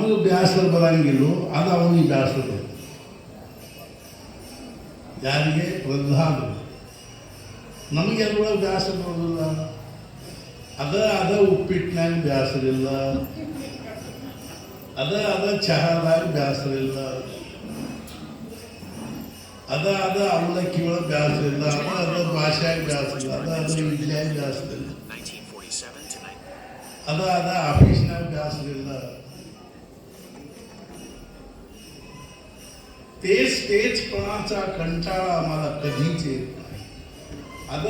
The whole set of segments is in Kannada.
ನಮಗೆ ಬ್ಯಾಸರ ಬರಂಗಿಲ್ಲ, ಅದು ಅವನಿಗೆ ಬ್ಯಾಸರ ಬರ್ತದೆ. ಯಾರಿಗೆ? ಪ್ರಧಾನ. ನಮಗೆ ಅದ್ರೊಳಗೆ ಬ್ಯಾಸರ ಬರೋದಿಲ್ಲ. ಅದ ಉಪ್ಪಿಟ್ಟಿನಾಗ ಬ್ಯಾಸರ ಇಲ್ಲ, ಅದ ಚಹಾದಾಗ ಬ್ಯಾಸರ ಇಲ್ಲ, ಅದ ಅವಲಕ್ಕಿ ಒಳಗೆ ಬ್ಯಾಸರ ಇಲ್ಲ, ಅದ ಭಾಷೆಯಾಗ ಬ್ಯಾಸರ ಇಲ್ಲ, ಅದ ಇಡ್ಲಿಯಾಗ ಬ್ಯಾಸರ ಇಲ್ಲ, ಅದ ಆಫೀಸ್ನಾಗ ಬ್ಯಾಸರ ಇಲ್ಲ. तेच कंटाळा आम्हाला कधीच येत नाही. ಅದ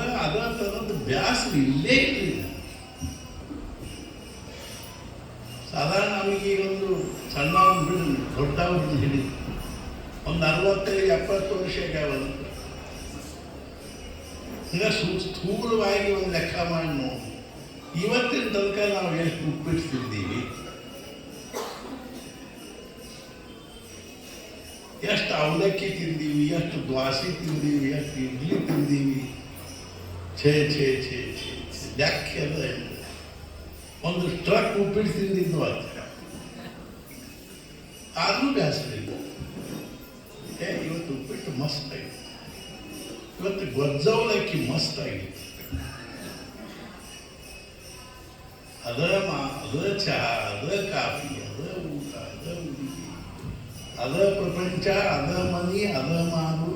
ತರದ ಬ್ಯಾಸರ ಇಲ್ಲೇ ಇಲ್ಲ. ಸಾಧಾರಣ ನಮಗೆ ಈಗ ಒಂದು ಸಣ್ಣವ್ರನ್ನ ಬಿಡು, ದೊಡ್ಡವ್ರನ್ನ ಹಿಡಿ, ಒಂದು 65-70 ವರ್ಷ ಆಗ್ಯಾವಂತ ಈಗ ಸ್ಥೂಲವಾಗಿ ಒಂದು ಲೆಕ್ಕ ಮಾಡಿ ನೋಡಿ, ಇವತ್ತಿನ ತನಕ ನಾವು ಎಷ್ಟು ಉಪ್ಪಿಡ್ತಿದ್ದೀವಿ, ಎಷ್ಟು ಅವಲಕ್ಕಿ ತಿಂದೀವಿ, ಎಷ್ಟು ದ್ವಾಸೆ ತಿಂದೀವಿ, ಎಷ್ಟು ಇಡ್ಲಿ ತಿಂದೀವಿ. ಛೇ ಛೇ ಛೇ ಛೇ ಛೇ ಯಾಕೆ ಅದ ಒಂದು ಟ್ರಕ್ ಉಪ್ಪಿಟ್ಟು ತಿಂದಿದ್ದು ಅಂತ ಆದರೂ ಬ್ಯಾಸರ ಇಲ್ಲ. ಇವತ್ತು ಉಪ್ಪಿಟ್ಟು ಮಸ್ತ್ ಆಗಿತ್ತು, ಇವತ್ತು ಗೊಜ್ಜವಲಕ್ಕಿ ಮಸ್ತ್ ಆಗಿತ್ತು. ಅದ ಚಹಾ, ಅದ ಕಾಫಿ, ಅದ ಊಟ, ಅದ ಉಡುಗೆ, ಅದ ಪ್ರಪಂಚ, ಅದ ಮನಿ, ಅದ ಮಾಡು,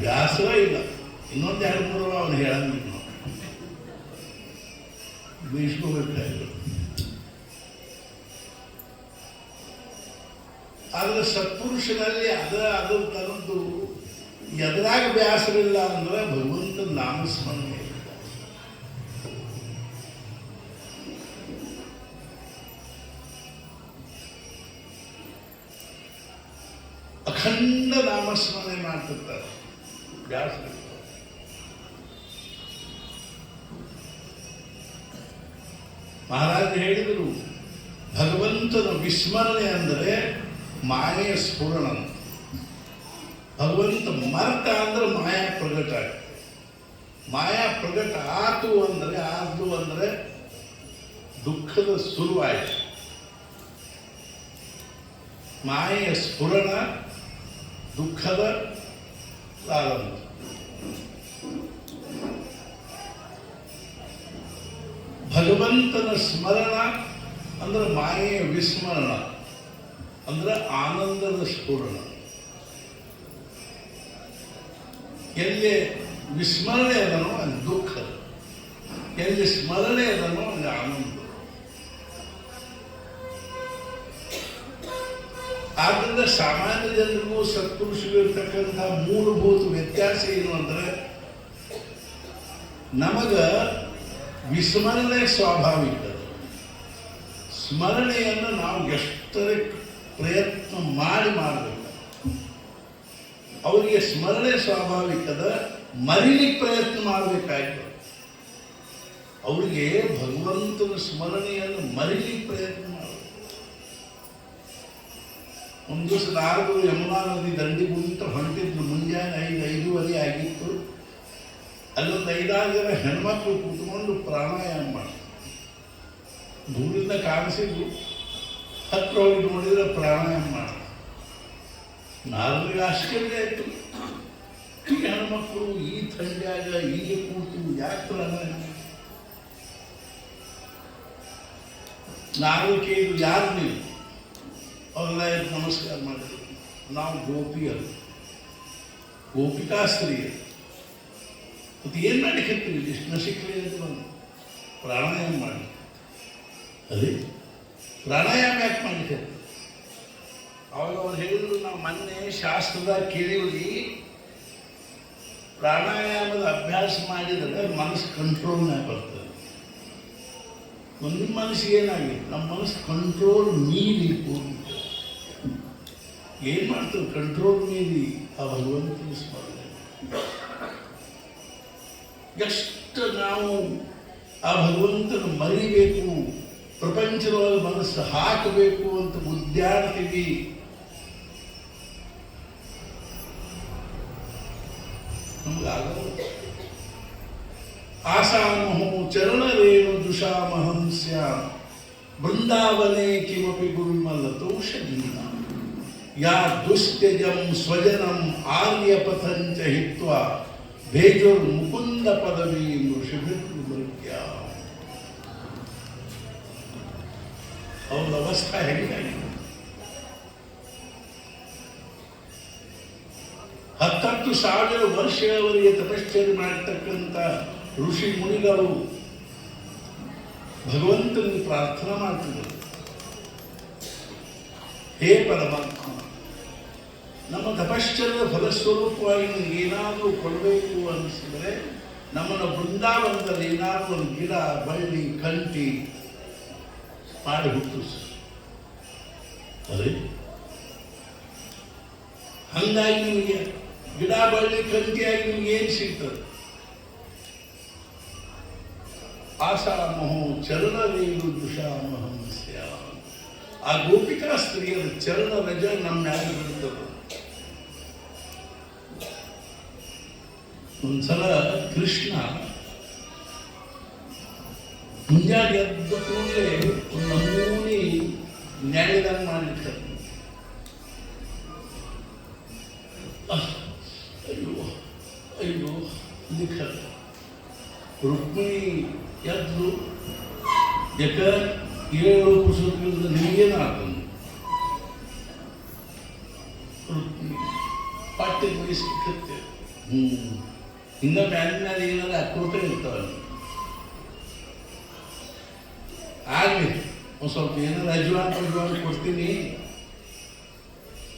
ಬ್ಯಾಸರ ಇಲ್ಲ. ಇನ್ನೊಂದು 2-3 ಅವನು ಹೇಳಂಗಿಲ್ಲ, ಬೀಸ್ಕೋಬೇಕಾಗಿಲ್ಲ. ಆದರೆ ಸತ್ಪುರುಷನಲ್ಲಿ ಅದು ತನದ್ದು ಎದುರಾಗ ಬ್ಯಾಸರ ಇಲ್ಲ ಅಂದ್ರೆ ಭಗವಂತನ ನಾಮಸ್ಮರಣೆ. ಅಖಂಡ ನಾಮಸ್ಮರಣೆ ಮಾಡ್ತಿರ್ತಾರೆ, ಬ್ಯಾಸರ. ಮಹಾರಾಜರು ಹೇಳಿದರು, ಭಗವಂತನ ವಿಸ್ಮರಣೆ ಅಂದರೆ ಮಾಯೆಯ ಸ್ಫುರಣ. ಭಗವಂತ ಮರ್ತ ಅಂದ್ರೆ ಮಾಯಾ ಪ್ರಗಟ. ಮಾಯಾ ಪ್ರಗಟ ಆತು ಅಂದ್ರೆ ದುಃಖದ ಶುರುವಾಯಿತು. ಮಾಯೆಯ ಸ್ಫುರಣ ದುಃಖದ ಪ್ರಾರಂಭ. ಭಗವಂತನ ಸ್ಮರಣ ಅಂದ್ರೆ ಮಾಯೆಯ ವಿಸ್ಮರಣ ಅಂದ್ರೆ ಆನಂದದ ಸ್ಫುರಣ. ಎಲ್ಲಿ ವಿಸ್ಮರಣೆ ಅದನೋ ಅಲ್ಲಿ ದುಃಖ, ಎಲ್ಲಿ ಸ್ಮರಣೆ ಅದನೋ ಅಲ್ಲಿ ಆನಂದ. ಆದ್ದರಿಂದ ಸಾಮಾನ್ಯ ಜನರಿಗೂ ಸತ್ಪುರುಷರಿರ್ತಕ್ಕಂಥ ಮೂಲಭೂತ ವ್ಯತ್ಯಾಸ ಏನು ಅಂದ್ರೆ, ನಮಗ ವಿಸ್ಮರಣೆ ಸ್ವಾಭಾವಿಕ, ಸ್ಮರಣೆಯನ್ನು ನಾವು ಎಷ್ಟರೇ ಪ್ರಯತ್ನ ಮಾಡಬೇಕು. ಅವರಿಗೆ ಸ್ಮರಣೆ ಸ್ವಾಭಾವಿಕದ, ಮರಿಲಿಕ್ಕೆ ಪ್ರಯತ್ನ ಮಾಡಬೇಕಾಯ್ತು. ಅವರಿಗೆ ಭಗವಂತನ ಸ್ಮರಣೆಯನ್ನು ಮರಿಲಿಕ್ಕೆ ಪ್ರಯತ್ನ ಮಾಡಬೇಕು. ಒಂದು ದಿವಸ ನಾರದರು ಯಮುನಾ ನದಿ ದಂಡಿ ಮುಂತ ಹೊಂಟಿದ್ರು. ಮುಂಜಾನೆ 5-5:30 ಆಗಿತ್ತು. ಅಲ್ಲೊಂದು 5-6 ಜನ ಹೆಣ್ಮಕ್ಳು ಕೂತ್ಕೊಂಡು ಪ್ರಾಣಾಯಾಮ ಮಾಡ್ತಾರೆ. ದೂರಿಂದ ಕಾಣಿಸಿದ್ರು, ಹತ್ರ ಹೋಗಿ ನೋಡಿದ್ರೆ ಪ್ರಾಣಾಯಾಮ ಮಾಡ್ತಾರೆ. ನಾರದರಿಗೆ ಆಶ್ಚರ್ಯ ಆಯಿತು, ಈ ಹೆಣ್ಮಕ್ಳು ಈ ಥಂಡ್ಯಾಗ ಹೀಗೆ ಕೂತು ಯಾಕೆ ಪ್ರಾಣಾಯಾಮ? ನಾರದು ಕೇಳಿದ್ರು, ಯಾರು ನೀವು? ಅವರೆಲ್ಲ ನಮಸ್ಕಾರ ಮಾಡಿದ್ರು. ನಾವು ಗೋಪಿಯರು, ಗೋಪಿಕಾಸ್ತ್ರೀಯರು. ಮತ್ತು ಏನು ಮಾಡಿಕತ್ತೀವಿ? ಇಷ್ಟು ಸಿಕ್ಕಲಿ ಅಂತ ಬಂದು ಪ್ರಾಣಾಯಾಮ ಮಾಡಿ. ಅದೇ ಪ್ರಾಣಾಯಾಮ ಯಾಕೆ ಮಾಡಿಕತ್ತೀವಿ? ಅವಾಗ ಅವ್ರು ಹೇಳಿದ್ರು, ನಾವು ಮೊನ್ನೆ ಶಾಸ್ತ್ರದಾಗ ಕೇಳಿವ್ರಿ, ಪ್ರಾಣಾಯಾಮದ ಅಭ್ಯಾಸ ಮಾಡಿದರೆ ಮನಸ್ಸು ಕಂಟ್ರೋಲ್ನಾಗ ಬರ್ತದೆ. ನಿಮ್ಮ ಮನಸ್ಸಿಗೆ ಏನಾಗಿದೆ? ನಮ್ಮ ಮನಸ್ಸು ಕಂಟ್ರೋಲ್ ಮೀರಿ ಹೋಗಿ ಏನು ಮಾಡ್ತೇವೆ? ಕಂಟ್ರೋಲ್ ಮೀರಿ ಆ ಭಗವಂತನ ಸ್ಮರಣೆ. ಎಷ್ಟು ನಾವು ಆ ಭಗವಂತನ ಮರಿಬೇಕು, ಪ್ರಪಂಚದೊಳಗೆ ಮನಸ್ಸು ಹಾಕಬೇಕು ಅಂತ ಉದ್ಯಾಡ್ತೀವಿ. ನಮಗಾಗಲ್ಲ. ಆಸಾಮಹೋ ಚರಣರೇಣು ದುಷಾಮಹಂ ಸ್ಯಾಮ್ ಬೃಂದಾವನೆ ಕಿಮಪಿ ಗುರುಮಲ್ಲತೌಷಧೀನ ಯಾ ದುಸ್ತ್ಯಜಂ ಸ್ವಜನಂ ಆರ್ಯಪಥಂಚ ಹಿತ್ವಾ ಭೇಜುರ್ ಮುಕುಂದ ಪದವಿ ಋಷಿಭಿರ್ಮೃತ್ಯ. ಅವರ ಅವಸ್ಥೆ ಹೆಂಗಾಗಿದೆ? 10,000 ವರ್ಷಗಳವರೆಗೆ ತಪಶ್ಚರ್ಯ ಮಾಡತಕ್ಕಂಥ ಋಷಿ ಮುನಿಗಳು ಭಗವಂತನಿಗೆ ಪ್ರಾರ್ಥನಾ ಮಾಡ್ತಿದ್ದರು, ಹೇ ಪರಮಾತ್ಮ, ನಮ್ಮ ತಪಶ್ಚರ್ಯದ ಫಲಸ್ವರೂಪವಾಗಿ ನಮಗೆ ಏನಾದರೂ ಕೊಡಬೇಕು ಅನಿಸಿದರೆ ನಮ್ಮನ್ನು ಬೃಂದಾವನದಲ್ಲಿ ಏನಾದರೂ ಒಂದು ಗಿಡ ಬಳ್ಳಿ ಕಂಟಿ ಮಾಡಿ ಹುಟ್ಟಿಸು. ಅದೇ ಹಂಗಾಗಿ ನಿಮಗೆ ಗಿಡ ಬಳ್ಳಿ ಕಂಟಿಯಾಗಿ ನಿಮ್ಗೆ ಏನು ಸಿಗ್ತದೆ? ಆಶಾಮಹೋ ಚರಣರೇನು ದುಷಾಮಹಂಸ್ಯ. ಆ ಗೋಪಿಕಾ ಸ್ತ್ರೀಯರ ಚರಣ ರಜ ನಮ್ಮ ಮ್ಯಾಲೆ ಬೀಳ್ತದೆ. ಒಂದ್ಸಲ ಕೃಷ್ಣ ಮುಂಜಾನೆ ಎದ್ದ ಕೂಡಲೇ ಒಂದು ನಮೂನಿ ನ್ಯಾಯದಾನ ಮಾಡ್ಲಿಕ್ಕೆ ಅಯ್ಯೋ ಅಯ್ಯೋ ಲಿಖ ರುಕ್ಮಿಣಿ ಎದ್ದು ಯಾಕ 7 ಪುಸ್ತಕದಿಂದ ನಿಮಗೇನಾಗ್ತದೆ? ರುಕ್ಮಿಣಿ ಪಾಠ್ಯ ವಹಿಸ್ಲಿಕ್ಕೆ ಹಿಂಗ ಮ್ಯಾಲಿನ ಏನಾದ್ರು ಹಾಕೋತ ಇರ್ತಾವೆ. ಆಗಲಿ ಒಂದು ಸ್ವಲ್ಪ ಏನಾದ್ರು ಅಜ್ವಾನ್ ಕೊಡ್ತೀನಿ,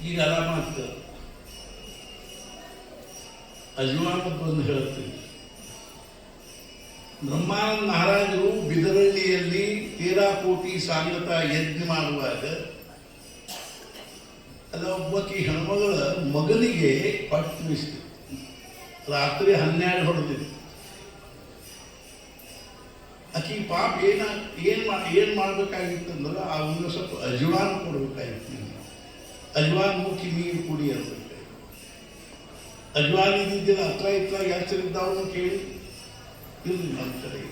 ಈಗ ಆರಾಮಾಗ್ತದೆ. ಅಜ್ವಾನ್ ಬಂದು ಹೇಳ್ತೀನಿ. ಬ್ರಹ್ಮಾನಂದ ಮಹಾರಾಜರು ಬಿದರಳ್ಳಿಯಲ್ಲಿ 13 ಕೋಟಿ ಸಾಂಗತ ಯಜ್ಞ ಮಾಡುವಾಗ ಅಲ್ಲ ಒಬ್ಬಾಕಿ ಹೆಣ್ಮಗಳ ಮಗನಿಗೆ ಪಟ್ಟು ನಿಷ್ಠೆ ರಾತ್ರಿ 12 ಹೊಡೆದಿತ್ತು. ಆಕಿ ಪಾಪ ಏನು ಮಾಡ್ಬೇಕಾಗಿತ್ತಂದ್ರೆ ಅವನಿಗೆ ಸ್ವಲ್ಪ ಅಜ್ವಾನ್ ಕೊಡ್ಬೇಕಾಗಿತ್ತು. ಅಜ್ವಾನ್ ಮುಖಿ ನೀರು ಕುಡಿ ಅಂತ. ಅಜ್ವಾನ್ ಇದ್ದಿದ್ದಿಲ್ಲ, ಹತ್ರ ಇತ್ತಲಾಗ ಹೆಸರಿದ್ದವ್ರನ್ನ ಕೇಳಿ ಇರಲಿ ನಮ್ಮ ಕಡೆಗೆ